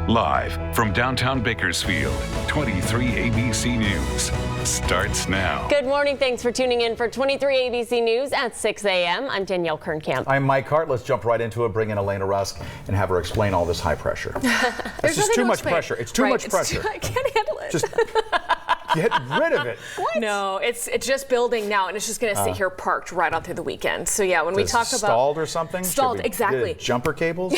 Live from downtown Bakersfield, 23 ABC News starts now. Good morning. Thanks for tuning in for 23 ABC News at 6 a.m. I'm Danielle Kernkamp. I'm Mike Hart. Let's jump right into it. Bring in Elena Rusk and have her explain all this high pressure. It's just too much pressure. It's too much pressure. I can't handle it. Just get rid of it. What? No, it's just building now, and it's just going to sit here parked right on through the weekend. So yeah, when we talk about stalled or something, stalled, exactly. Jumper cables,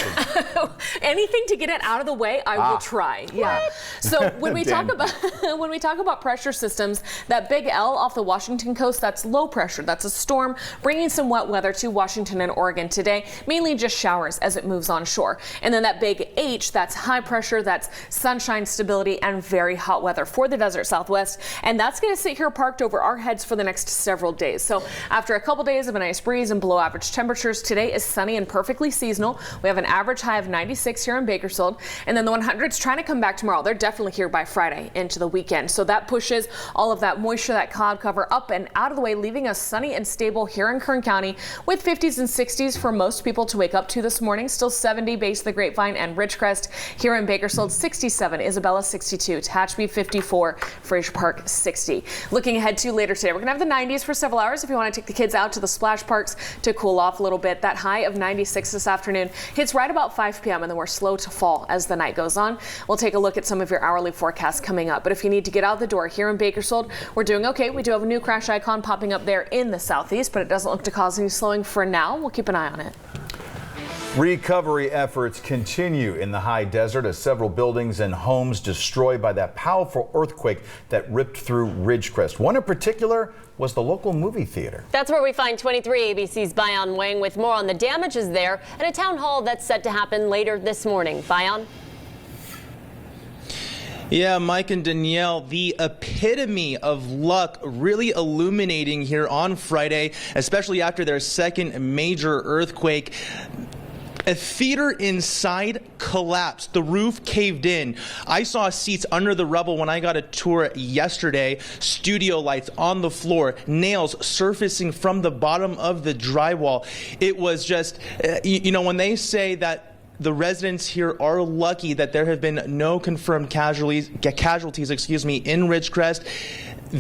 anything to get it out of the way, I will try. Yeah. So when we talk about pressure systems, that big L off the Washington coast, that's low pressure. That's a storm bringing some wet weather to Washington and Oregon today, mainly just showers as it moves on shore. And then that big H, that's high pressure, that's sunshine, stability, and very hot weather for the desert Southwest. And that's going to sit here parked over our heads for the next several days. So after a couple days of a nice breeze and below average temperatures, today is sunny and perfectly seasonal. We have an average high of 96 here in Bakersfield, and then the 100s trying to come back tomorrow. They're definitely here by Friday into the weekend. So that pushes all of that moisture, that cloud cover up and out of the way, leaving us sunny and stable here in Kern County with 50s and 60s for most people to wake up to this morning. Still 70 base of the Grapevine and Ridgecrest. Here in Bakersfield, 67, Isabella 62, Tehachapi 54, Fraser Park 60. Looking ahead to later today, we're going to have the 90s for several hours if you want to take the kids out to the splash parks to cool off a little bit. That high of 96 this afternoon hits right about 5 p.m. and then we're slow to fall as the night goes on. We'll take a look at some of your hourly forecasts coming up. But if you need to get out the door here in Bakersfield, we're doing okay. We do have a new crash icon popping up there in the southeast, but it doesn't look to cause any slowing for now. We'll keep an eye on it. Recovery efforts continue in the high desert as several buildings and homes destroyed by that powerful earthquake that ripped through Ridgecrest. One in particular was the local movie theater. That's where we find 23 ABC's Bayan Wang with more on the damages there and a town hall that's set to happen later this morning. Bayan? Yeah, Mike and Danielle, the epitome of luck really illuminating here on Friday, especially after their second major earthquake. A theater inside collapsed. The roof caved in. I saw seats under the rubble when I got a tour yesterday. Studio lights on the floor, nails surfacing from the bottom of the drywall. It was just, when they say that the residents here are lucky that there have been no confirmed casualties, in Ridgecrest,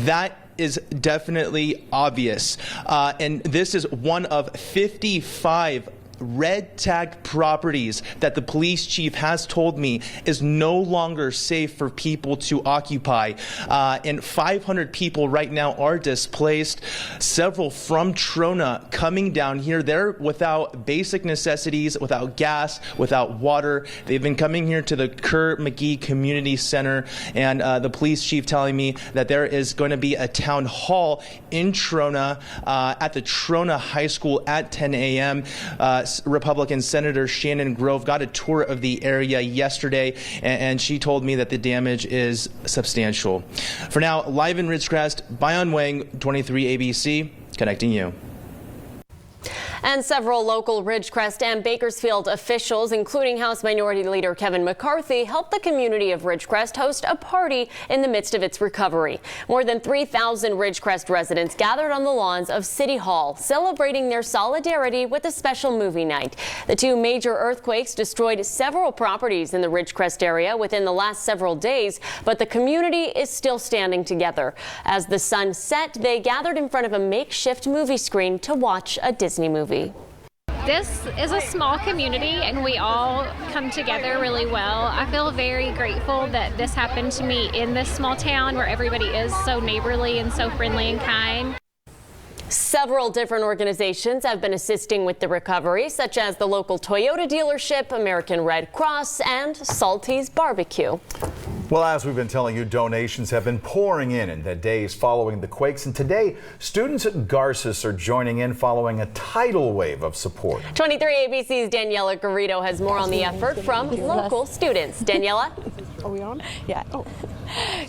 that is definitely obvious. And this is one of 55 red tagged properties that the police chief has told me is no longer safe for people to occupy. And 500 people right now are displaced. Several from Trona coming down here. They're without basic necessities, without gas, without water. They've been coming here to the Kerr McGee Community Center, and the police chief telling me that there is going to be a town hall in Trona at the Trona High School at 10 a.m. Republican Senator Shannon Grove got a tour of the area yesterday, and she told me that the damage is substantial. For now, live in Ridgecrest, Bayan Wang, 23 ABC, connecting you. And several local Ridgecrest and Bakersfield officials, including House Minority Leader Kevin McCarthy, helped the community of Ridgecrest host a party in the midst of its recovery. More than 3,000 Ridgecrest residents gathered on the lawns of City Hall, celebrating their solidarity with a special movie night. The two major earthquakes destroyed several properties in the Ridgecrest area within the last several days, but the community is still standing together. As the sun set, they gathered in front of a makeshift movie screen to watch a Disney movie. This is a small community and we all come together really well. I feel very grateful that this happened to me in this small town where everybody is so neighborly and so friendly and kind. Several different organizations have been assisting with the recovery, such as the local Toyota dealership, American Red Cross, and Salty's Barbecue. Well, as we've been telling you, donations have been pouring in the days following the quakes. And today, students at Garces are joining in following a tidal wave of support. 23 ABC's Daniela Garrido has more on the effort from local students. Daniela? Are we on? Yeah. Oh.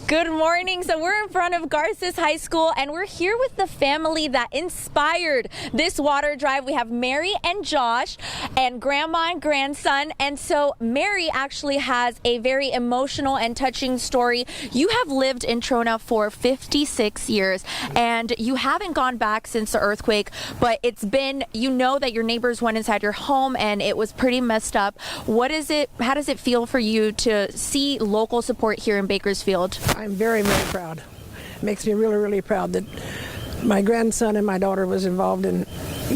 Good morning. So we're in front of Garces High School and we're here with the family that inspired this water drive. We have Mary and Josh and grandma and grandson. And so Mary actually has a very emotional and touching story. You have lived in Trona for 56 years and you haven't gone back since the earthquake, but it's been, you know that your neighbors went inside your home and it was pretty messed up. How does it feel for you to see local support here in Bakersfield? I'm very, very proud. It makes me really, really proud that my grandson and my daughter was involved in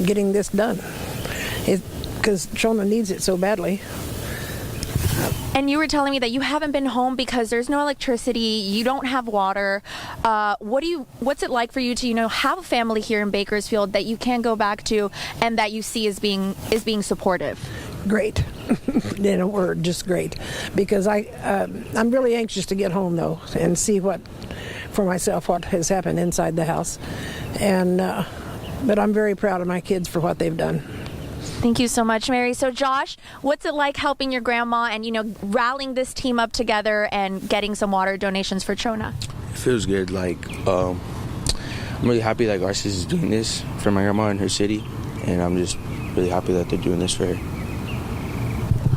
getting this done. Because Trona needs it so badly. And you were telling me that you haven't been home because there's no electricity, you don't have water. What's it like for you to, have a family here in Bakersfield that you can go back to and that you see as being supportive? Great. In a word, just great. Because I'm really anxious to get home though and see for myself what has happened inside the house. And but I'm very proud of my kids for what they've done. Thank you so much, Mary. So Josh, what's it like helping your grandma and, rallying this team up together and getting some water donations for Trona? It feels good. I'm really happy that Garces is doing this for my grandma in her city, and I'm just really happy that they're doing this for her.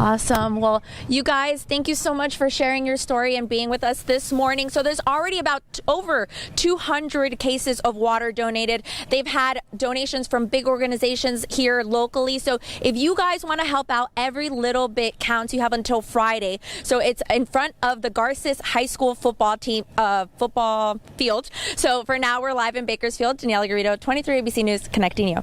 Awesome. Well, you guys, thank you so much for sharing your story and being with us this morning. So there's already about over 200 cases of water donated. They've had donations from big organizations here locally. So if you guys want to help out, every little bit counts. You have until Friday. So it's in front of the Garces High School football field. So for now, we're live in Bakersfield. Danielle Garrido, 23 ABC News, connecting you.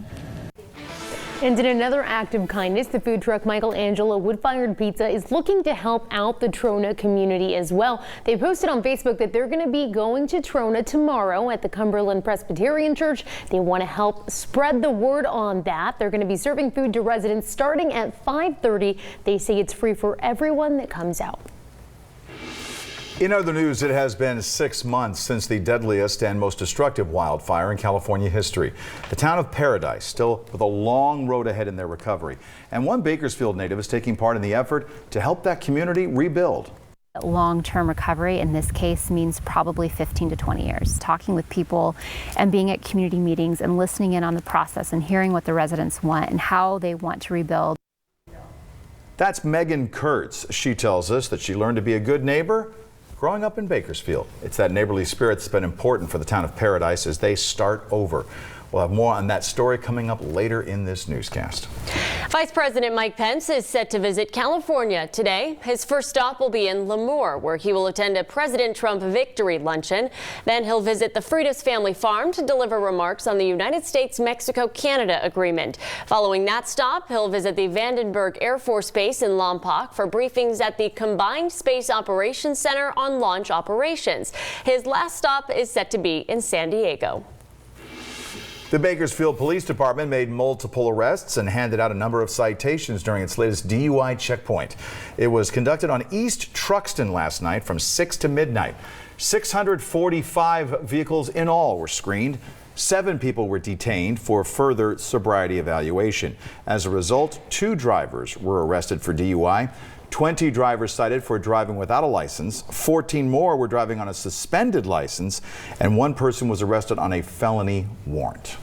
And in another act of kindness, the food truck Michelangelo Wood-Fired Pizza is looking to help out the Trona community as well. They posted on Facebook that they're going to be going to Trona tomorrow at the Cumberland Presbyterian Church. They want to help spread the word on that. They're going to be serving food to residents starting at 5:30. They say it's free for everyone that comes out. In other news, it has been 6 months since the deadliest and most destructive wildfire in California history. The town of Paradise still with a long road ahead in their recovery. And one Bakersfield native is taking part in the effort to help that community rebuild. Long-term recovery in this case means probably 15 to 20 years. Talking with people and being at community meetings and listening in on the process and hearing what the residents want and how they want to rebuild. That's Megan Kurtz. She tells us that she learned to be a good neighbor growing up in Bakersfield. It's that neighborly spirit that's been important for the town of Paradise as they start over. We'll have more on that story coming up later in this newscast. Vice President Mike Pence is set to visit California today. His first stop will be in Lemoore, where he will attend a President Trump victory luncheon. Then he'll visit the Freitas family farm to deliver remarks on the United States-Mexico-Canada agreement. Following that stop, he'll visit the Vandenberg Air Force Base in Lompoc for briefings at the Combined Space Operations Center on launch operations. His last stop is set to be in San Diego. The Bakersfield Police Department made multiple arrests and handed out a number of citations during its latest DUI checkpoint. It was conducted on East Truxton last night from 6 to midnight. 645 vehicles in all were screened. 7 people were detained for further sobriety evaluation. As a result, 2 drivers were arrested for DUI. 20 drivers cited for driving without a license. 14 more were driving on a suspended license, and 1 person was arrested on a felony warrant.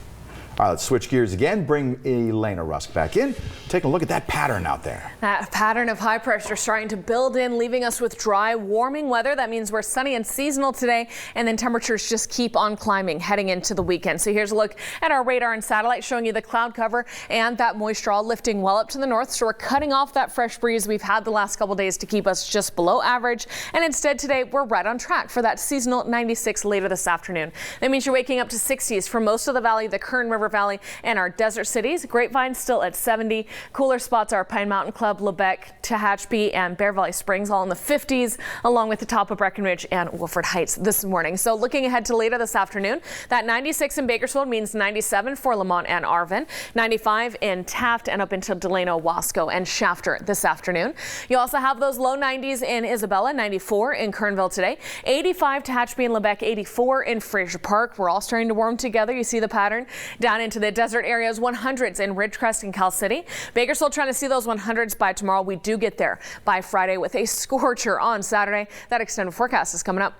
All right, let's switch gears again. Bring Elena Rusk back in. Take a look at that pattern out there. That pattern of high pressure starting to build in, leaving us with dry, warming weather. That means we're sunny and seasonal today, and then temperatures just keep on climbing heading into the weekend. So here's a look at our radar and satellite showing you the cloud cover and that moisture all lifting well up to the north. So we're cutting off that fresh breeze we've had the last couple days to keep us just below average. And instead today, we're right on track for that seasonal 96 later this afternoon. That means you're waking up to 60s for most of the valley, the Kern River Valley, and our desert cities. Grapevine still at 70. Cooler spots are Pine Mountain Club, Lebec, Tehachapi, and Bear Valley Springs, all in the 50s, along with the top of Breckenridge and Wolford Heights this morning. So looking ahead to later this afternoon, that 96 in Bakersfield means 97 for Lamont and Arvin, 95 in Taft and up into Delano, Wasco, and Shafter this afternoon. You also have those low 90s in Isabella, 94 in Kernville today, 85 Tehachapi and Lebec, 84 in Fraser Park. We're all starting to warm together. You see the pattern down down into the desert areas, 100s in Ridgecrest and Cal City. Bakersfield trying to see those 100s by tomorrow. We do get there by Friday with a scorcher on Saturday. That extended forecast is coming up.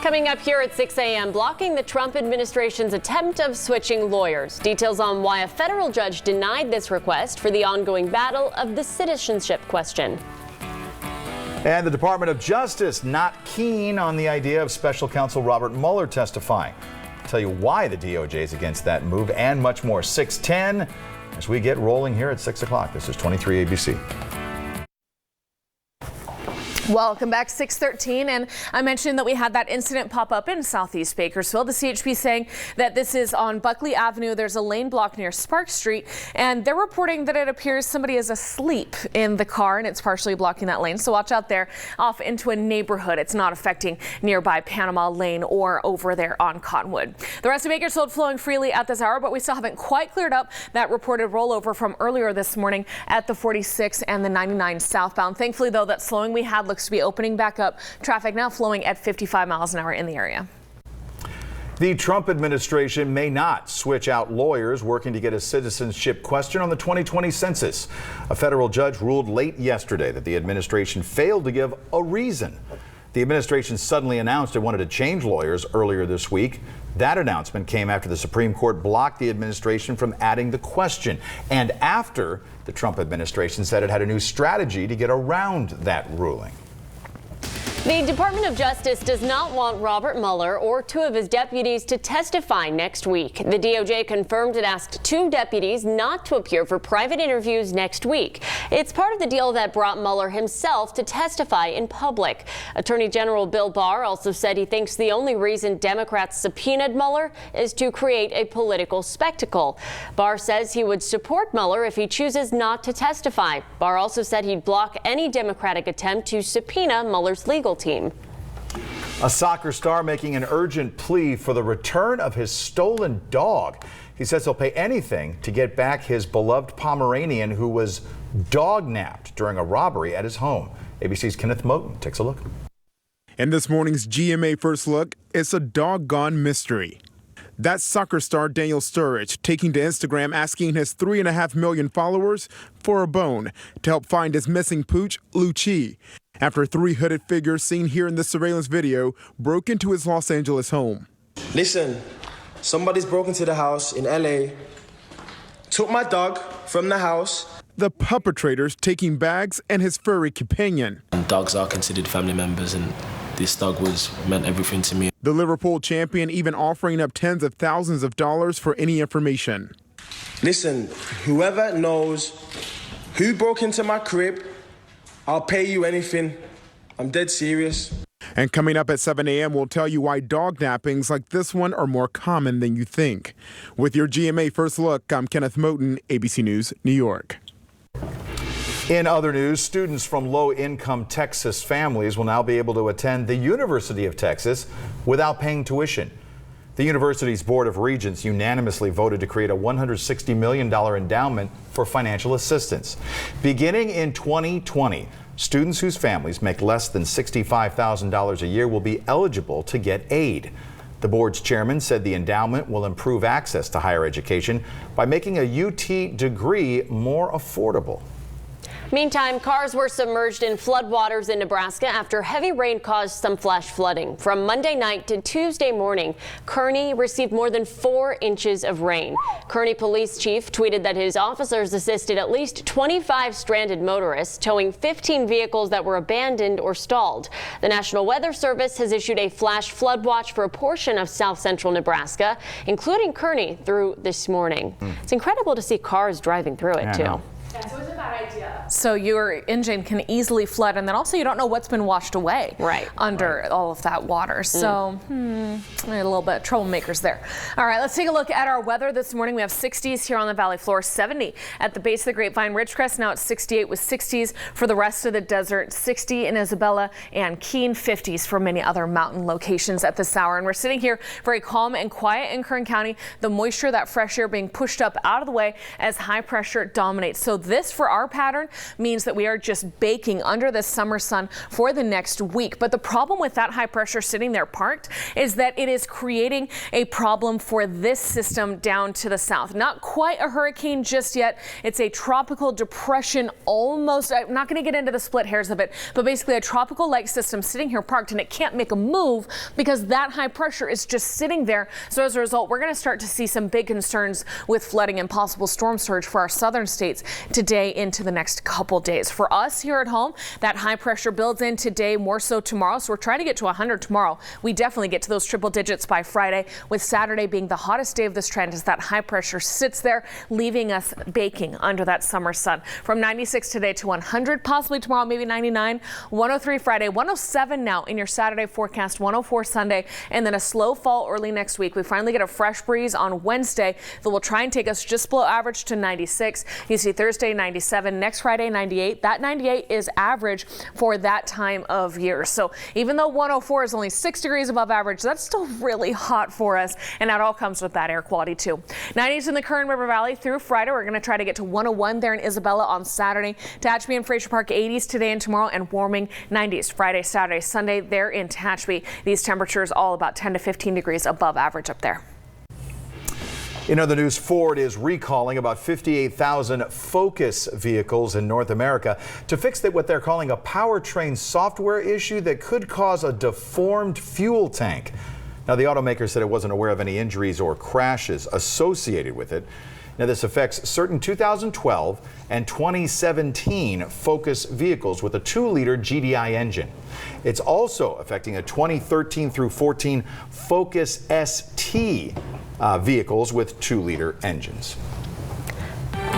Coming up here at 6 a.m., blocking the Trump administration's attempt of switching lawyers. Details on why a federal judge denied this request for the ongoing battle of the citizenship question. And the Department of Justice not keen on the idea of special counsel Robert Mueller testifying. I'll tell you why the DOJ is against that move and much more. 6:10 as we get rolling here at 6 o'clock. This is 23 ABC. Welcome back, 6:13, and I mentioned that we had that incident pop up in southeast Bakersfield. The CHP saying that this is on Buckley Avenue. There's a lane block near Spark Street, and they're reporting that it appears somebody is asleep in the car, and it's partially blocking that lane. So watch out there off into a neighborhood. It's not affecting nearby Panama Lane or over there on Cottonwood. The rest of Bakersfield flowing freely at this hour, but we still haven't quite cleared up that reported rollover from earlier this morning at the 46 and the 99 southbound. Thankfully, though, that slowing we had looks to be opening back up. Traffic now flowing at 55 miles an hour in the area. The Trump administration may not switch out lawyers working to get a citizenship question on the 2020 census. A federal judge ruled late yesterday that the administration failed to give a reason. The administration suddenly announced it wanted to change lawyers earlier this week. That announcement came after the Supreme Court blocked the administration from adding the question, and after the Trump administration said it had a new strategy to get around that ruling. The Department of Justice does not want Robert Mueller or two of his deputies to testify next week. The DOJ confirmed it asked two deputies not to appear for private interviews next week. It's part of the deal that brought Mueller himself to testify in public. Attorney General Bill Barr also said he thinks the only reason Democrats subpoenaed Mueller is to create a political spectacle. Barr says he would support Mueller if he chooses not to testify. Barr also said he'd block any Democratic attempt to subpoena Mueller's legal team. A soccer star making an urgent plea for the return of his stolen dog. He says he'll pay anything to get back his beloved Pomeranian who was dog-napped during a robbery at his home. ABC's Kenneth Moten takes a look. In this morning's GMA First Look, it's a doggone mystery. That's soccer star Daniel Sturridge taking to Instagram asking his 3.5 million followers for a bone to help find his missing pooch, Lucci, after three hooded figures seen here in the surveillance video broke into his Los Angeles home. Listen, somebody's broken into the house in LA, took my dog from the house. The perpetrators taking bags and his furry companion. Dogs are considered family members, and this dog meant everything to me. The Liverpool champion even offering up tens of thousands of dollars for any information. Listen, whoever knows who broke into my crib, I'll pay you anything. I'm dead serious. And coming up at 7 a.m., we'll tell you why dog nappings like this one are more common than you think. With your GMA First Look, I'm Kenneth Moten, ABC News, New York. In other news, students from low-income Texas families will now be able to attend the University of Texas without paying tuition. The university's Board of Regents unanimously voted to create a $160 million endowment for financial assistance. Beginning in 2020, students whose families make less than $65,000 a year will be eligible to get aid. The board's chairman said the endowment will improve access to higher education by making a UT degree more affordable. Meantime, cars were submerged in floodwaters in Nebraska after heavy rain caused some flash flooding. From Monday night to Tuesday morning, Kearney received more than 4 inches of rain. Kearney police chief tweeted that his officers assisted at least 25 stranded motorists, towing 15 vehicles that were abandoned or stalled. The National Weather Service has issued a flash flood watch for a portion of south central Nebraska, including Kearney, through this morning. It's incredible to see cars driving through it, too. Yeah, so it's a bad idea. So your engine can easily flood, and then also you don't know what's been washed away under all of that water. So a little bit of troublemakers there. All right, let's take a look at our weather this morning. We have 60s here on the valley floor, 70 at the base of the Grapevine Ridgecrest. Now it's 68 with 60s for the rest of the desert, 60 in Isabella and Keene, 50s for many other mountain locations at this hour. And we're sitting here very calm and quiet in Kern County. The moisture, that fresh air being pushed up out of the way as high pressure dominates. So this for our pattern means that we are just baking under the summer sun for the next week. But the problem with that high pressure sitting there parked is that it is creating a problem for this system down to the south. Not quite a hurricane just yet. It's a tropical depression almost. I'm not going to get into the split hairs of it, but basically a tropical-like system sitting here parked, and it can't make a move because that high pressure is just sitting there. So as a result, we're going to start to see some big concerns with flooding and possible storm surge for our southern states today into the next couple days. For us here at home, that high pressure builds in today, more so tomorrow. So we're trying to get to 100 tomorrow. We definitely get to those triple digits by Friday, with Saturday being the hottest day of this trend as that high pressure sits there, leaving us baking under that summer sun. From 96 today to 100, possibly tomorrow, maybe 99, 103 Friday, 107 now in your Saturday forecast, 104 Sunday, and then a slow fall early next week. We finally get a fresh breeze on Wednesday that will try and take us just below average to 96. You see Thursday 97, next Friday 98. That 98 is average for that time of year. So even though 104 is only 6 degrees above average, that's still really hot for us, and that all comes with that air quality too. 90s in the Kern River Valley through Friday. We're going to try to get to 101 there in Isabella on Saturday. Tehachapi and Fraser Park 80s today and tomorrow, and warming 90s Friday, Saturday, Sunday there in Tehachapi. These temperatures all about 10 to 15 degrees above average up there. In other news, Ford is recalling about 58,000 Focus vehicles in North America to fix what they're calling a powertrain software issue that could cause a deformed fuel tank. Now, the automaker said it wasn't aware of any injuries or crashes associated with it. Now, this affects certain 2012 and 2017 Focus vehicles with a 2-liter GDI engine. It's also affecting a 2013 through 14 Focus ST vehicles with 2-liter engines.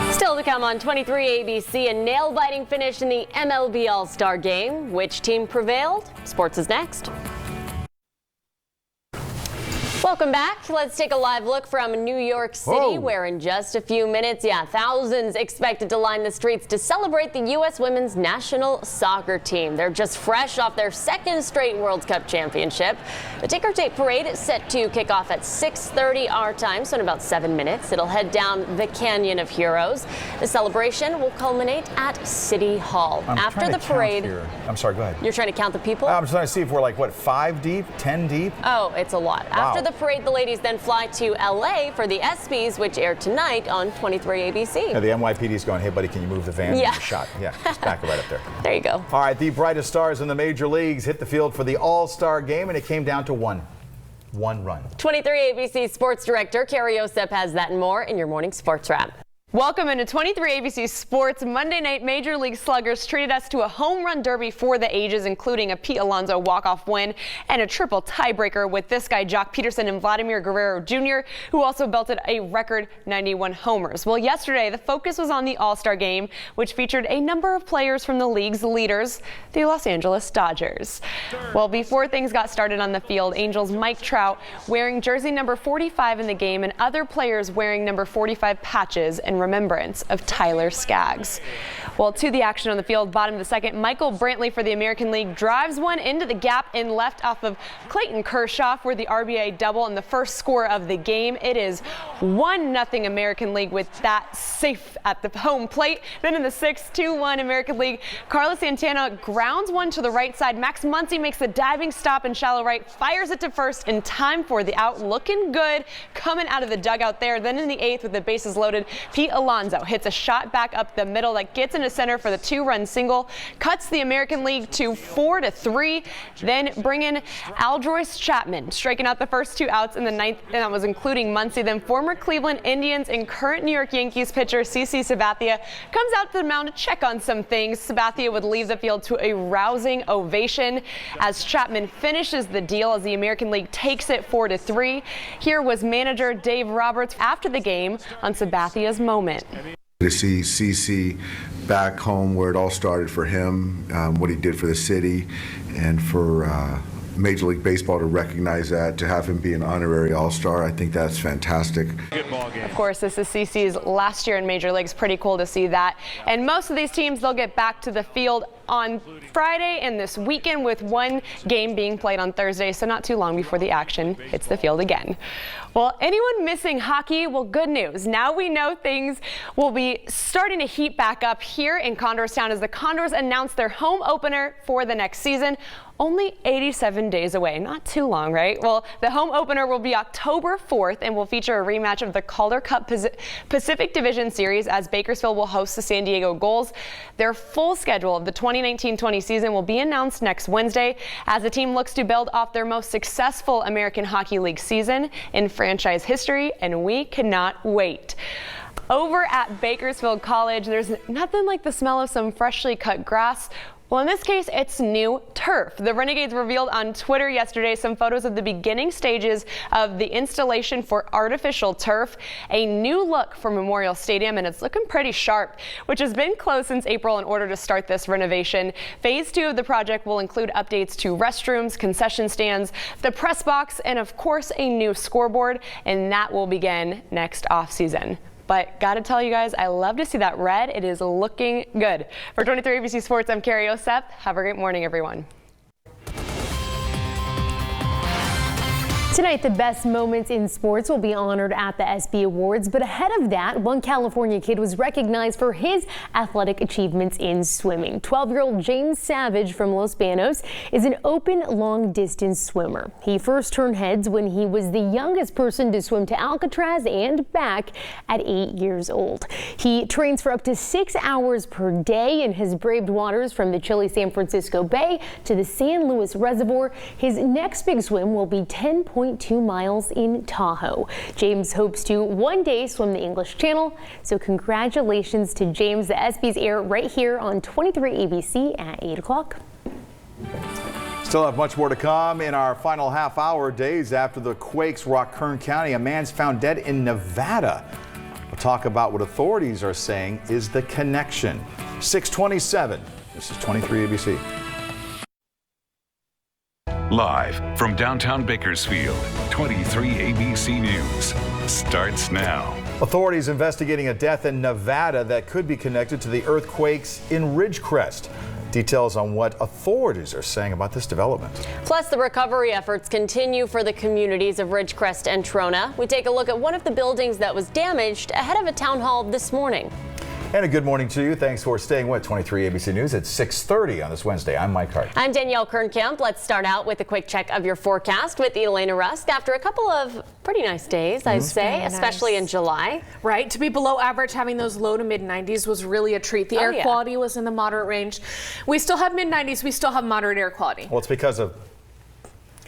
Still to come on 23 ABC, a nail-biting finish in the MLB All-Star game. Which team prevailed? Sports is next. Welcome back. Let's take a live look from New York City, where in just a few minutes, thousands expected to line the streets to celebrate the U.S. women's national soccer team. They're just fresh off their second straight World Cup championship. The ticker tape parade is set to kick off at 6:30 our time, so in about 7 minutes. It'll head down the Canyon of Heroes. The celebration will culminate at City Hall. After the parade. I'm sorry, go ahead. You're trying to count the people? I'm trying to see if we're like, 5 deep, 10 deep? Oh, it's a lot. Wow. After the parade, the ladies then fly to LA for the ESPYs, which air tonight on 23 ABC. Yeah, the NYPD's going, hey buddy, can you move the van? Yeah. Shot. Yeah, just back it right up there. There you go. All right, the brightest stars in the major leagues hit the field for the All-Star game, and it came down to one run. 23 ABC Sports Director Carrie Osep has that and more in your morning sports wrap. Welcome into 23 ABC Sports. Monday night, Major League sluggers treated us to a home run derby for the ages, including a Pete Alonso walk-off win and a triple tiebreaker with this guy, Jock Peterson and Vladimir Guerrero Jr., who also belted a record 91 homers. Well, yesterday, the focus was on the All-Star game, which featured a number of players from the league's leaders, the Los Angeles Dodgers. Well, before things got started on the field, Angels' Mike Trout wearing jersey number 45 in the game, and other players wearing number 45 patches in remembrance of Tyler Skaggs. Well, to the action on the field, bottom of the second, Michael Brantley for the American League drives one into the gap in left off of Clayton Kershaw for the RBI double and the first score of the game. It is 1-0 American League with that safe at the home plate. Then in the sixth, 2-1 American League, Carlos Santana grounds one to the right side. Max Muncy makes a diving stop in shallow right, fires it to first in time for the out. Looking good coming out of the dugout there. Then in the eighth, with the bases loaded, Pete Alonso hits a shot back up the middle that gets into center for the 2-run single, cuts the American League to 4-3. Then bring in Aldroyce Chapman, striking out the first 2 outs in the ninth, and that was including Muncy. Then former Cleveland Indians and current New York Yankees pitcher CC Sabathia comes out to the mound to check on some things. Sabathia would leave the field to a rousing ovation as Chapman finishes the deal as the American League takes it 4-3. Here was manager Dave Roberts after the game on Sabathia's moment. To see CC back home where it all started for him, what he did for the city, and for Major League Baseball to recognize that, to have him be an honorary All-Star. I think that's fantastic. Of course, this is CC's last year in Major Leagues. Pretty cool to see that. And most of these teams, they'll get back to the field on Friday and this weekend, with one game being played on Thursday, so not too long before the action hits the field again. Well, anyone missing hockey? Well, good news. Now we know things will be starting to heat back up here in Condors Town as the Condors announce their home opener for the next season. Only 87 days away. Not too long, right? Well, the home opener will be October 4th and will feature a rematch of the Calder Cup Pacific Division Series as Bakersfield will host the San Diego Gulls. Their full schedule of the 2019-20 season will be announced next Wednesday as the team looks to build off their most successful American Hockey League season in franchise history, and we cannot wait. Over at Bakersfield College, there's nothing like the smell of some freshly cut grass. Well, in this case, it's new turf. The Renegades revealed on Twitter yesterday some photos of the beginning stages of the installation for artificial turf, a new look for Memorial Stadium, and it's looking pretty sharp, which has been closed since April in order to start this renovation. Phase 2 of the project will include updates to restrooms, concession stands, the press box, and of course, a new scoreboard, and that will begin next off-season. But gotta tell you guys, I love to see that red. It is looking good. For 23 ABC Sports, I'm Carrie Osep. Have a great morning, everyone. Tonight, the best moments in sports will be honored at the ESPY Awards, but ahead of that, one California kid was recognized for his athletic achievements in swimming. 12-year-old James Savage from Los Banos is an open long-distance swimmer. He first turned heads when he was the youngest person to swim to Alcatraz and back at 8 years old. He trains for up to 6 hours per day and has braved waters from the chilly San Francisco Bay to the San Luis Reservoir. His next big swim will be 10.2 miles in Tahoe. James hopes to one day swim the English Channel, so congratulations to James. The ESPYs air right here on 23 ABC at 8 o'clock. Still have much more to come in our final half hour. Days after the quakes rocked Kern County, a man's found dead in Nevada. We'll talk about what authorities are saying is the connection. 6:27. This is 23 ABC. Live from downtown Bakersfield, 23 ABC News starts now. Authorities investigating a death in Nevada that could be connected to the earthquakes in Ridgecrest. Details on what authorities are saying about this development. Plus, the recovery efforts continue for the communities of Ridgecrest and Trona. We take a look at one of the buildings that was damaged ahead of a town hall this morning. And a good morning to you. Thanks for staying with 23 ABC News at 6:30 on this Wednesday. I'm Mike Hart. I'm Danielle Kernkamp. Let's start out with a quick check of your forecast with Elena Rusk after a couple of pretty nice days, I'd say, especially in July. Right. To be below average, having those low to mid 90s was really a treat. The air quality was in the moderate range. We still have mid 90s. We still have moderate air quality. Well, it's because of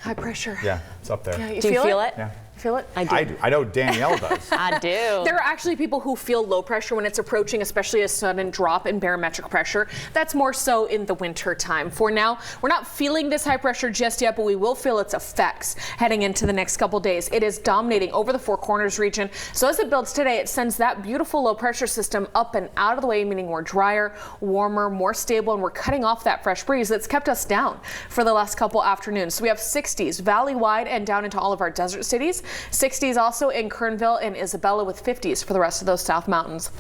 high pressure. Yeah, it's up there. Yeah, Do you feel it? Yeah. Feel it? I do. I know Danielle does. I do. There are actually people who feel low pressure when it's approaching, especially a sudden drop in barometric pressure. That's more so in the winter time. For now, we're not feeling this high pressure just yet, but we will feel its effects heading into the next couple days. It is dominating over the Four Corners region. So as it builds today, it sends that beautiful low pressure system up and out of the way, meaning we're drier, warmer, more stable, and we're cutting off that fresh breeze that's kept us down for the last couple afternoons. So we have 60s valley-wide and down into all of our desert cities. 60s also in Kernville and Isabella, with 50s for the rest of those South Mountains.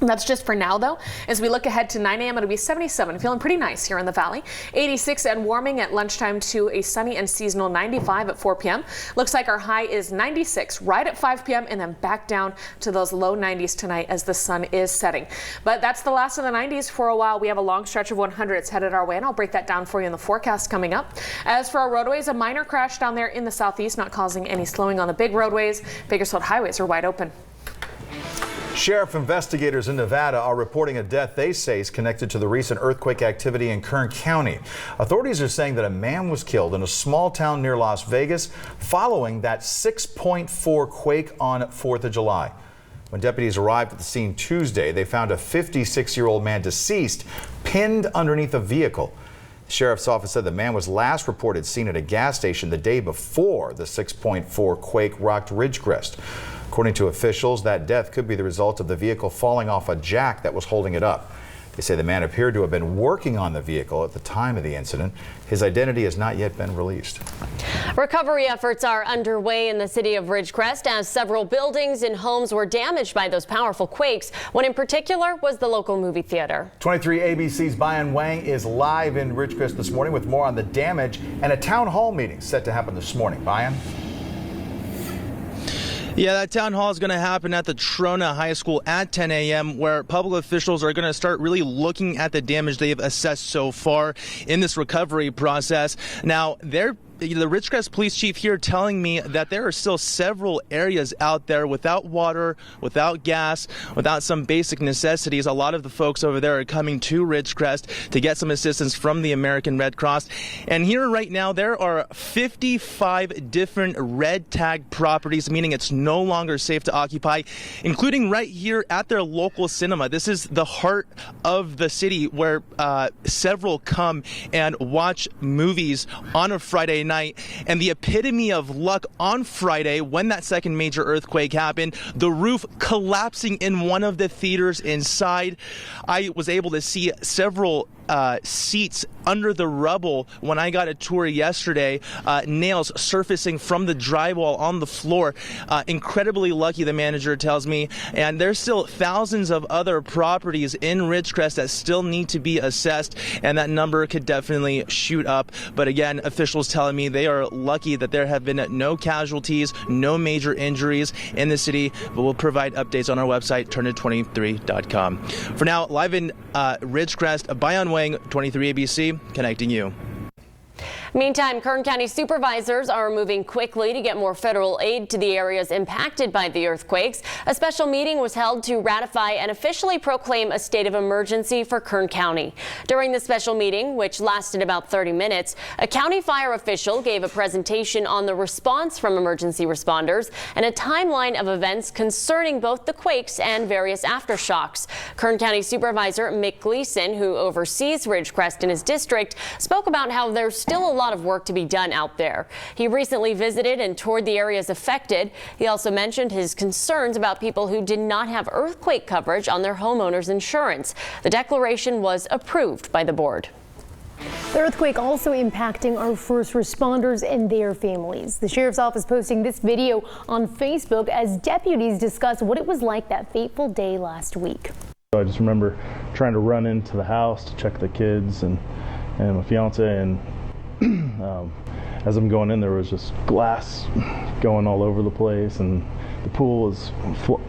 That's just for now, though. As we look ahead to 9 a.m., it'll be 77, feeling pretty nice here in the valley. 86 and warming at lunchtime to a sunny and seasonal 95 at 4 p.m. Looks like our high is 96 right at 5 p.m. and then back down to those low 90s tonight as the sun is setting. But that's the last of the 90s for a while. We have a long stretch of 100s headed our way, and I'll break that down for you in the forecast coming up. As for our roadways, a minor crash down there in the southeast, not causing any slowing on the big roadways. Bakersfield highways are wide open. Sheriff investigators in Nevada are reporting a death they say is connected to the recent earthquake activity in Kern County. Authorities are saying that a man was killed in a small town near Las Vegas following that 6.4 quake on 4th of July. When deputies arrived at the scene Tuesday, they found a 56-year-old man deceased, pinned underneath a vehicle. The sheriff's office said the man was last reported seen at a gas station the day before the 6.4 quake rocked Ridgecrest. According to officials, that death could be the result of the vehicle falling off a jack that was holding it up. They say the man appeared to have been working on the vehicle at the time of the incident. His identity has not yet been released. Recovery efforts are underway in the city of Ridgecrest as several buildings and homes were damaged by those powerful quakes. One in particular was the local movie theater. 23 ABC's Bayan Wang is live in Ridgecrest this morning with more on the damage and a town hall meeting set to happen this morning. Bayan? Yeah, that town hall is going to happen at the Trona High School at 10 a.m. where public officials are going to start really looking at the damage they've assessed so far in this recovery process. Now, the Ridgecrest police chief here telling me that there are still several areas out there without water, without gas, without some basic necessities. A lot of the folks over there are coming to Ridgecrest to get some assistance from the American Red Cross. And here right now, there are 55 different red tag properties, meaning it's no longer safe to occupy, including right here at their local cinema. This is the heart of the city where several come and watch movies on a Friday night. And the epitome of luck on Friday, when that second major earthquake happened, the roof collapsing in one of the theaters inside. I was able to see several seats under the rubble when I got a tour yesterday, nails surfacing from the drywall on the floor. Incredibly lucky, the manager tells me. And there's still thousands of other properties in Ridgecrest that still need to be assessed, and that number could definitely shoot up. But again, officials telling me they are lucky that there have been no casualties, no major injuries in the city. But we'll provide updates on our website, turn23.com. For now, live in Ridgecrest, Bayan Wang, 23 ABC, connecting you. Meantime, Kern County supervisors are moving quickly to get more federal aid to the areas impacted by the earthquakes. A special meeting was held to ratify and officially proclaim a state of emergency for Kern County. During the special meeting, which lasted about 30 minutes, a county fire official gave a presentation on the response from emergency responders and a timeline of events concerning both the quakes and various aftershocks. Kern County Supervisor Mick Gleason, who oversees Ridgecrest in his district, spoke about how there's still a lot of work to be done out there. He recently visited and toured the areas affected. He also mentioned his concerns about people who did not have earthquake coverage on their homeowner's insurance. The declaration was approved by the board. The earthquake also impacting our first responders and their families. The sheriff's office posting this video on Facebook as deputies discuss what it was like that fateful day last week. I just remember trying to run into the house to check the kids and my fiance, and as I'm going in, there was just glass going all over the place, and the pool was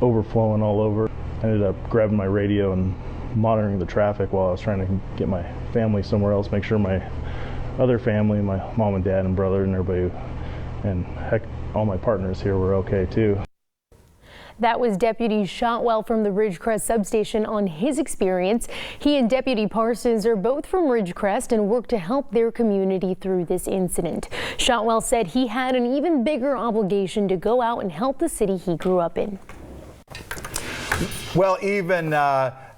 overflowing all over. I ended up grabbing my radio and monitoring the traffic while I was trying to get my family somewhere else, make sure my other family, my mom and dad and brother and everybody, and heck, all my partners here were okay too. That was Deputy Shotwell from the Ridgecrest substation on his experience. He and Deputy Parsons are both from Ridgecrest and work to help their community through this incident. Shotwell said he had an even bigger obligation to go out and help the city he grew up in.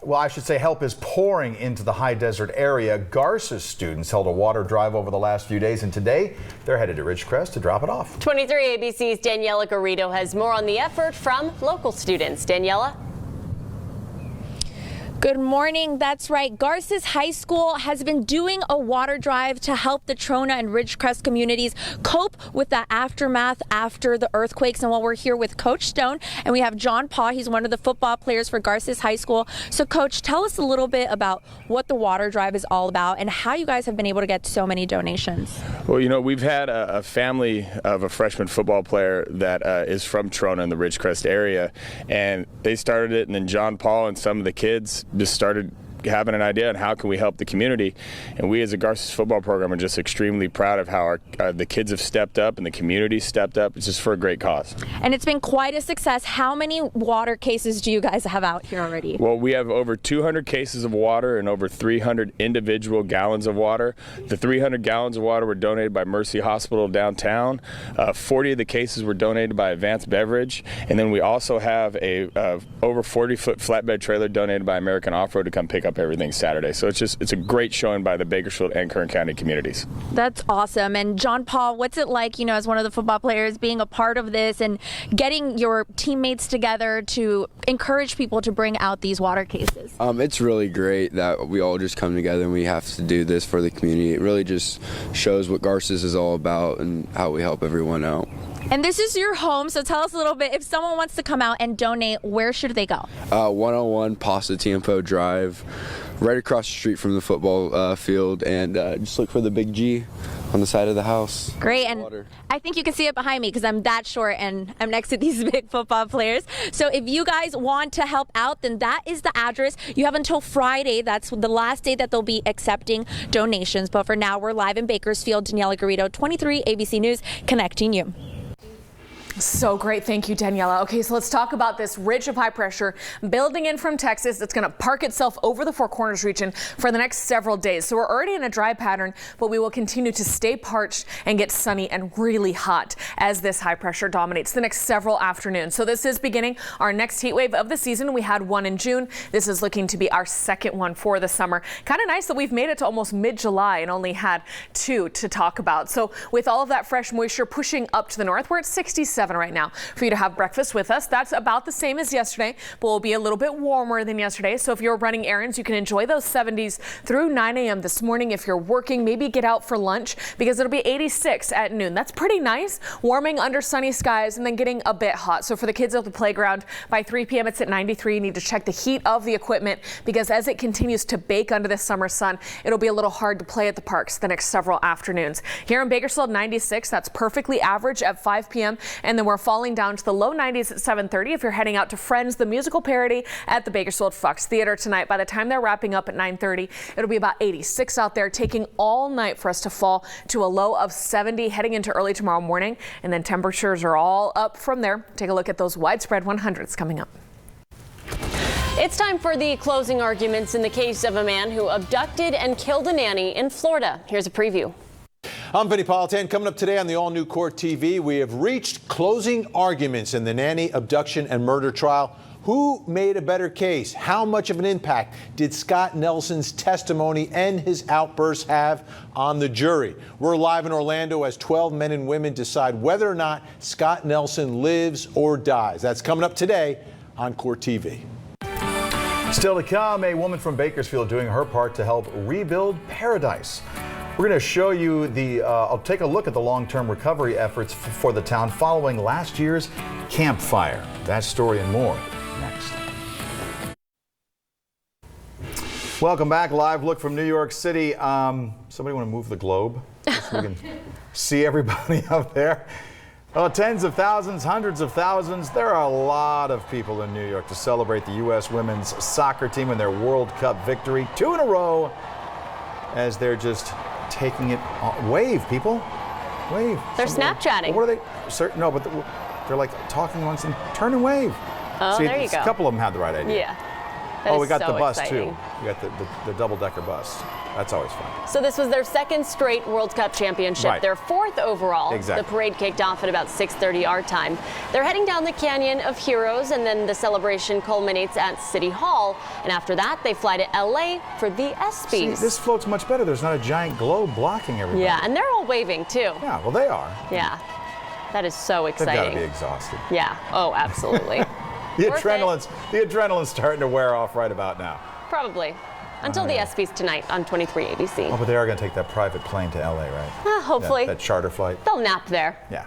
Well, I should say help is pouring into the high desert area. Garces students held a water drive over the last few days, and today they're headed to Ridgecrest to drop it off. 23 ABC's Daniela Garrido has more on the effort from local students. Daniela? Good morning. That's right. Garces High School has been doing a water drive to help the Trona and Ridgecrest communities cope with the aftermath after the earthquakes. And while we're here with Coach Stone, and we have John Paw, he's one of the football players for Garces High School. So, Coach, tell us a little bit about what the water drive is all about and how you guys have been able to get so many donations. Well, you know, we've had a family of a freshman football player that is from Trona in the Ridgecrest area, and they started it, and then John Paul and some of the kids just started having an idea on how can we help the community, and we as a Garces football program are just extremely proud of how the kids have stepped up and the community stepped up. It's just for a great cause. And it's been quite a success. How many water cases do you guys have out here already? Well, we have over 200 cases of water and over 300 individual gallons of water. The 300 gallons of water were donated by Mercy Hospital downtown. 40 of the cases were donated by Advanced Beverage, and then we also have a over 40-foot flatbed trailer donated by American Off-Road to come pick up up everything Saturday. So it's a great showing by the Bakersfield and Kern County communities. That's awesome. And John Paul, what's it like, as one of the football players, being a part of this and getting your teammates together to encourage people to bring out these water cases? It's really great that we all just come together and we have to do this for the community. It really just shows what Garces is all about and how we help everyone out. And this is your home, so tell us a little bit. If someone wants to come out and donate, where should they go? 101 Pasta Tiempo Drive, right across the street from the football field, and just look for the big G on the side of the house. Great, and I think you can see it behind me because I'm that short and I'm next to these big football players. So if you guys want to help out, then that is the address. You have until Friday. That's the last day that they'll be accepting donations. But for now, we're live in Bakersfield. Daniela Garrido, 23 ABC News, connecting you. So great. Thank you, Daniela. Okay, so let's talk about this ridge of high pressure building in from Texas that's going to park itself over the Four Corners region for the next several days. So we're already in a dry pattern, but we will continue to stay parched and get sunny and really hot as this high pressure dominates the next several afternoons. So this is beginning our next heat wave of the season. We had one in June. This is looking to be our second one for the summer. Kind of nice that we've made it to almost mid-July and only had 2 to talk about. So with all of that fresh moisture pushing up to the north, we're at 67 right now for you to have breakfast with us. That's about the same as yesterday, but will be a little bit warmer than yesterday. So if you're running errands, you can enjoy those 70s through 9 a.m. this morning. If you're working, maybe get out for lunch because it'll be 86 at noon. That's pretty nice. Warming under sunny skies and then getting a bit hot. So for the kids at the playground, by 3 p.m. it's at 93. You need to check the heat of the equipment because as it continues to bake under the summer sun, it'll be a little hard to play at the parks the next several afternoons. Here in Bakersfield, 96. That's perfectly average at 5 p.m. And then we're falling down to the low 90s at 7:30 if you're heading out to Friends, the musical parody at the Bakersfield Fox Theater tonight. By the time they're wrapping up at 9:30, it'll be about 86 out there, taking all night for us to fall to a low of 70 heading into early tomorrow morning. And then temperatures are all up from there. Take a look at those widespread 100s coming up. It's time for the closing arguments in the case of a man who abducted and killed a nanny in Florida. Here's a preview. I'm Vinny Politan. Coming up today on the all-new Court TV, we have reached closing arguments in the Nanny abduction and murder trial. Who made a better case? How much of an impact did Scott Nelson's testimony and his outbursts have on the jury? We're live in Orlando as 12 men and women decide whether or not Scott Nelson lives or dies. That's coming up today on Court TV. Still to come, a woman from Bakersfield doing her part to help rebuild paradise. We're going to show you I'll take a look at the long-term recovery efforts for the town following last year's campfire. That story and more next. Welcome back. Live look from New York City. Somebody want to move the globe so we can see everybody up there? Oh, tens of thousands, hundreds of thousands. There are a lot of people in New York to celebrate the U.S. women's soccer team and their World Cup victory. 2 in a row as they're just taking it on. Wave, people. Wave. They're Snapchatting. What are they? No, but they're like talking amongst them. Turn and wave. Oh, See, there you go. A couple of them had the right idea. Yeah. Oh, we got so the bus exciting. too. We got the double-decker bus. That's always fun. So this was their second straight World Cup championship, Right. their 4th overall. Exactly. The parade kicked off at about 6:30 our time. They're heading down the Canyon of Heroes, and then the celebration culminates at City Hall. And after that, they fly to LA for the ESPYs. See, this floats much better. There's not a giant globe blocking everybody. Yeah, and they're all waving too. Yeah, well, they are. Yeah, that is so They've exciting. got to be exhausted. Yeah. Oh, absolutely. The Worth adrenaline's starting to wear off right about now. Probably. Until the ESPYs tonight on 23 ABC. Oh, but they are going to take that private plane to LA, right? Hopefully. That charter flight. They'll nap there. Yeah.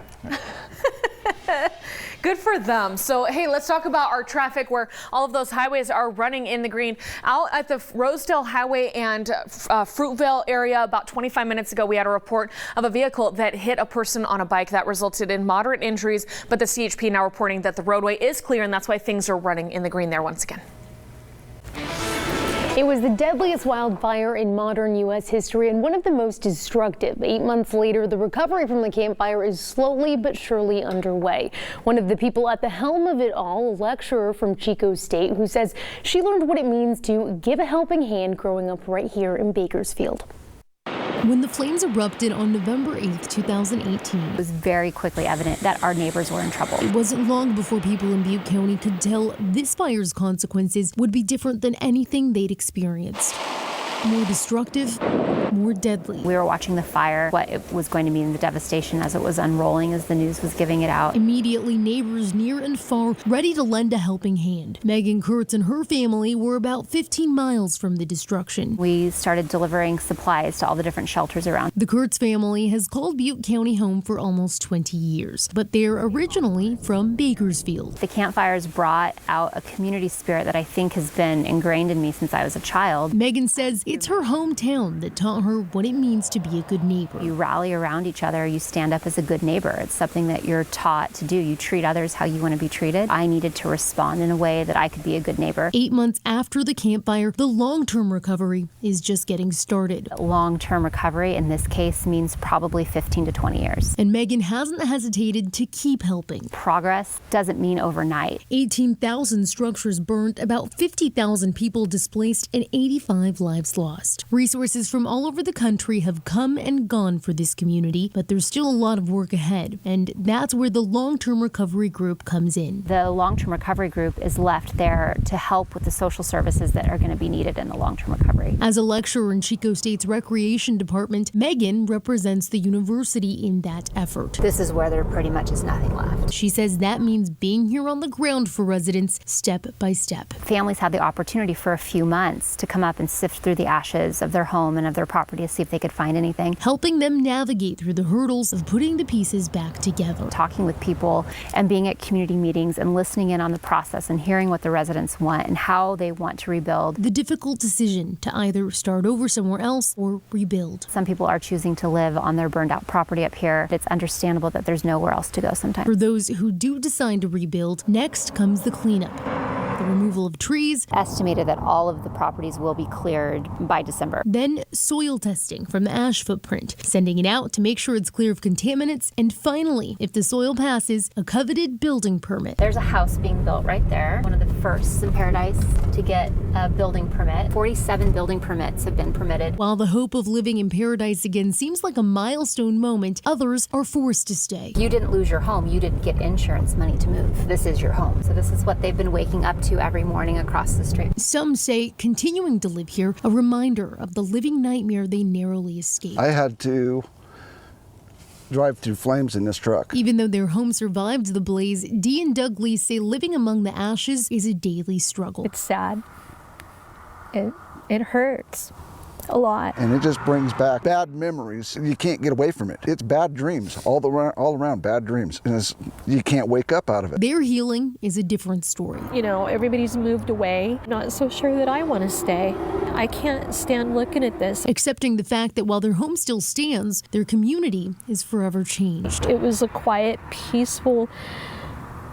Good for them. So, hey, let's talk about our traffic where all of those highways are running in the green. Out at the Rosedale Highway and Fruitvale area about 25 minutes ago, we had a report of a vehicle that hit a person on a bike that resulted in moderate injuries. But the CHP now reporting that the roadway is clear, and that's why things are running in the green there once again. It was the deadliest wildfire in modern U.S. history and one of the most destructive. 8 months later, the recovery from the campfire is slowly but surely underway. One of the people at the helm of it all, a lecturer from Chico State, who says she learned what it means to give a helping hand growing up right here in Bakersfield. When the flames erupted on November 8th, 2018, It was very quickly evident that our neighbors were in trouble. it wasn't long before people in Butte County could tell this fire's consequences would be different than anything they'd experienced. More destructive, more deadly. We were watching the fire, what it was going to mean, the devastation as it was unrolling, as the news was giving it out. Immediately, neighbors near and far ready to lend a helping hand. Megan Kurtz and her family were about 15 miles from the destruction. We started delivering supplies to all the different shelters around. The Kurtz family has called Butte County home for almost 20 years, but they're originally from Bakersfield. The campfires brought out a community spirit that I think has been ingrained in me since I was a child. Megan says it's her hometown that taught her what it means to be a good neighbor. You rally around each other, you stand up as a good neighbor. It's something that you're taught to do. You treat others how you want to be treated. I needed to respond in a way that I could be a good neighbor. 8 months after the campfire, the long-term recovery is just getting started. Long-term recovery in this case means probably 15 to 20 years. And Megan hasn't hesitated to keep helping. Progress doesn't mean overnight. 18,000 structures burnt, about 50,000 people displaced, and 85 lives lost. Resources from all over the country have come and gone for this community, but there's still a lot of work ahead, and that's where the long-term recovery group comes in. The long-term recovery group is left there to help with the social services that are going to be needed in the long-term recovery. As a lecturer in Chico State's Recreation Department, Megan represents the university in that effort. This is where there pretty much is nothing left. She says that means being here on the ground for residents step by step. Families had the opportunity for a few months to come up and sift through the ashes of their home and of their property to see if they could find anything. Helping them navigate through the hurdles of putting the pieces back together. Talking with people and being at community meetings and listening in on the process and hearing what the residents want and how they want to rebuild. The difficult decision to either start over somewhere else or rebuild. Some people are choosing to live on their burned out property up here. It's understandable that there's nowhere else to go sometimes. For those who do decide to rebuild, next comes the cleanup. The removal of trees. Estimated that all of the properties will be cleared by December. Then soil testing from the ash footprint, sending it out to make sure it's clear of contaminants. And finally, if the soil passes, a coveted building permit. There's a house being built right there. One of the first in Paradise to get a building permit. 47 building permits have been permitted. While the hope of living in Paradise again seems like a milestone moment, others are forced to stay. You didn't lose your home. You didn't get insurance money to move. This is your home. So this is what they've been waking up to every morning across the street. Some say continuing to live here, a reminder of the living nightmare they narrowly escaped. I had to drive through flames in this truck. Even though their home survived the blaze, Dee and Doug Lee say living among the ashes is a daily struggle. It's sad. It hurts a lot. And it just brings back bad memories. You can't get away from it. It's bad dreams, all around bad dreams. And you can't wake up out of it. Their healing is a different story. You know, everybody's moved away. Not so sure that I want to stay. I can't stand looking at this. Accepting the fact that while their home still stands, their community is forever changed. It was a quiet, peaceful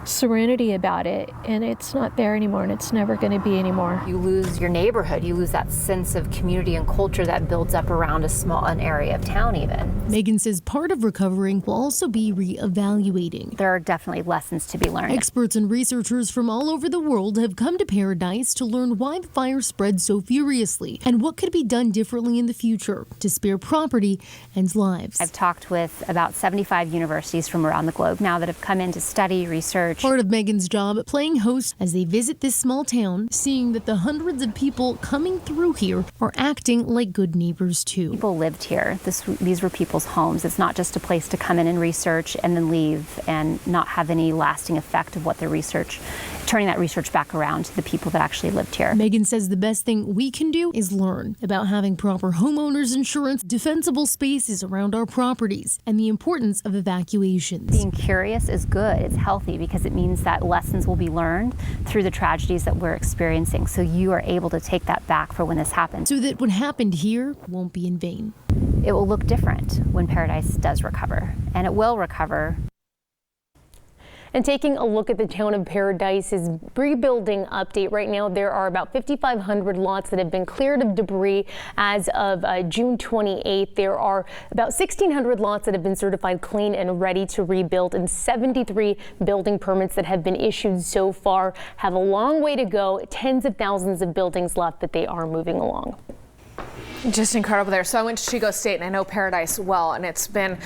serenity about it, and it's not there anymore, and it's never going to be anymore. You lose your neighborhood. You lose that sense of community and culture that builds up around an area of town even. Megan says part of recovering will also be reevaluating. There are definitely lessons to be learned. Experts and researchers from all over the world have come to Paradise to learn why the fire spread so furiously and what could be done differently in the future to spare property and lives. I've talked with about 75 universities from around the globe now that have come in to study, research. Part of Megan's job, playing host as they visit this small town, seeing that the hundreds of people coming through here are acting like good neighbors too. People lived here. These were people's homes. It's not just a place to come in and research and then leave and not have any lasting effect of what the research, turning that research back around to the people that actually lived here. Megan says the best thing we can do is learn about having proper homeowners insurance, defensible spaces around our properties, and the importance of evacuations. Being curious is good. It's healthy because it means that lessons will be learned through the tragedies that we're experiencing. So you are able to take that back for when this happens. So that what happened here won't be in vain. It will look different when Paradise does recover, and it will recover. And taking a look at the town of Paradise's rebuilding update right now, there are about 5,500 lots that have been cleared of debris as of June 28th. There are about 1,600 lots that have been certified clean and ready to rebuild, and 73 building permits that have been issued so far. Have a long way to go, tens of thousands of buildings left, but they are moving along. Just incredible there. So I went to Chico State and I know Paradise well, and it's been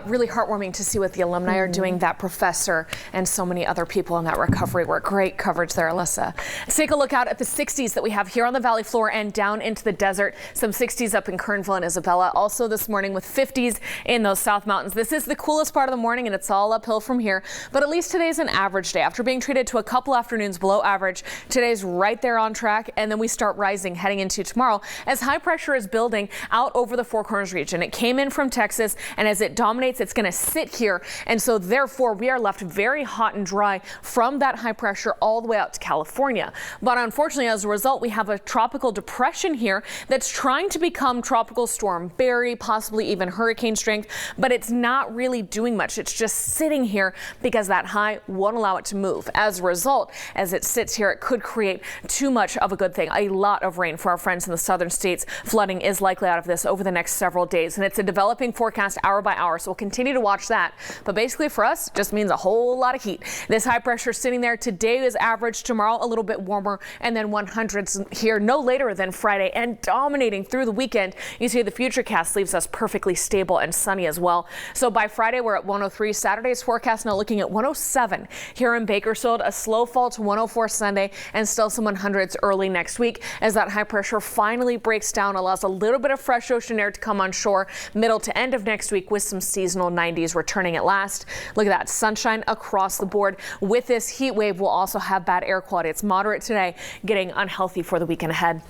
really heartwarming to see what the alumni are doing, that professor and so many other people in that recovery work. Great coverage there, Alyssa. Let's take a look out at the 60s that we have here on the valley floor and down into the desert. Some 60s up in Kernville and Isabella. Also this morning with 50s in those South Mountains. This is the coolest part of the morning and it's all uphill from here, but at least today's an average day. After being treated to a couple afternoons below average, today's right there on track, and then we start rising heading into tomorrow as high pressure is building out over the Four Corners region. It came in from Texas, and as it dominates, it's going to sit here, and so therefore we are left very hot and dry from that high pressure all the way out to California. But unfortunately, as a result, we have a tropical depression here that's trying to become tropical storm Barry, possibly even hurricane strength, but it's not really doing much. It's just sitting here because that high won't allow it to move. As a result, as it sits here, it could create too much of a good thing. A lot of rain for our friends in the southern states. Flooding is likely out of this over the next several days, and it's a developing forecast hour by hour, so we'll continue to watch that. But basically for us, it just means a whole lot of heat. This high pressure sitting there today is average, tomorrow a little bit warmer, and then 100s here no later than Friday and dominating through the weekend. You see the futurecast leaves us perfectly stable and sunny as well. So by Friday we're at 103. Saturday's forecast now looking at 107 here in Bakersfield, a slow fall to 104 Sunday, and still some 100s early next week as that high pressure finally breaks down, allows a little bit of fresh ocean air to come on shore middle to end of next week with some seasonal 90s returning at last. Look at that sunshine across the board. With this heat wave, we'll also have bad air quality. It's moderate today, getting unhealthy for the weekend ahead.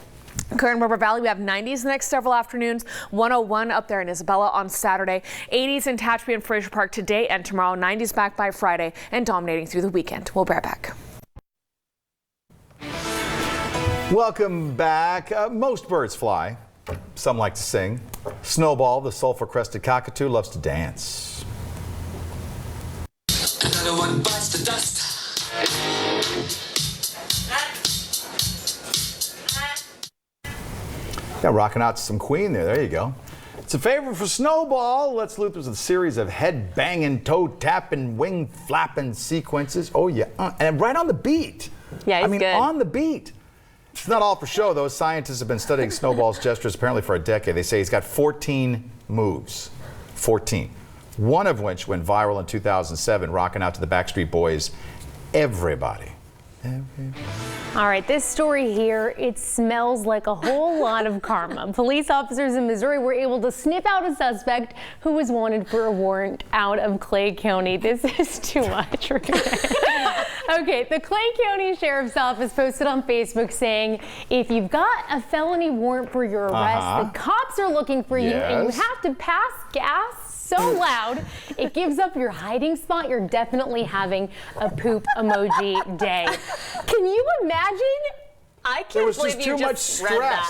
Kern River Valley, we have 90s the next several afternoons, 101 up there in Isabella on Saturday, 80s in Tehachapi and Fraser Park today and tomorrow, 90s back by Friday and dominating through the weekend. We'll be right back. Welcome back. Most birds fly. Some like to sing. Snowball, the sulfur-crested cockatoo, loves to dance. Another one bites the dust. Yeah, rocking out some Queen there. There you go. It's a favorite for Snowball. Let's loop through a series of head-banging, toe-tapping, wing-flapping sequences. Oh, yeah. And right on the beat. Yeah, he's good. On the beat. It's not all for show, though. Scientists have been studying Snowball's gestures apparently for a decade. They say he's got 14 moves. 14. One of which went viral in 2007, rocking out to the Backstreet Boys. Everybody. All right, this story here, it smells like a whole lot of karma. Police officers in Missouri were able to sniff out a suspect who was wanted for a warrant out of Clay County. This is too much. Okay, the Clay County Sheriff's Office posted on Facebook saying, if you've got a felony warrant for your arrest, the cops are looking for you and you have to pass gas so loud it gives up your hiding spot, you're definitely having a poop emoji day. Can you imagine? I can't believe you just read that.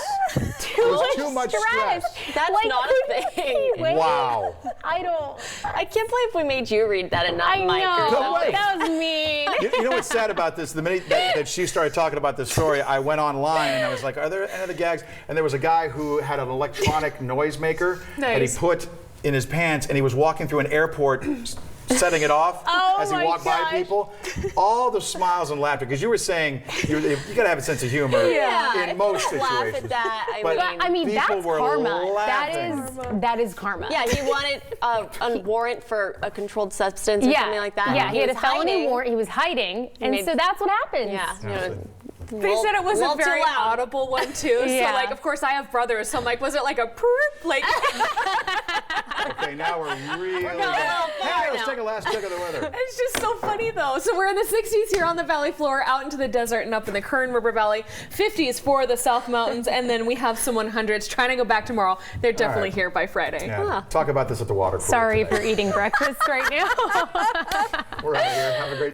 Too much stress. That's like, not a thing. Wow. I can't believe we made you read that and not Mike or something. That was mean. You know what's sad about this? The minute that she started talking about this story, I went online and I was like, are there any other gags? And there was a guy who had an electronic noisemaker that he put in his pants, and he was walking through an airport setting it off as he walked by people. All the smiles and laughter, because you were saying you gotta have a sense of humor in most situations. Laugh at that. I mean that's karma. Laughing. That is karma. Yeah, he wanted a warrant for a controlled substance or something like that. Yeah, he had a felony warrant. He was hiding, and so that's what happens. Yeah. They said it was a very audible one too. So like, of course, I have brothers, so I'm like, was it like a like? Okay, now we're really. Hey, let's take a last look at the weather. It's just so funny though. So we're in the 60s here on the valley floor, out into the desert and up in the Kern River Valley. 50s for the South Mountains, and then we have some 100s trying to go back tomorrow. They're definitely here by Friday. Yeah. Talk about this at the water cooler. Sorry if you're eating breakfast right now. We're out of here. Have a great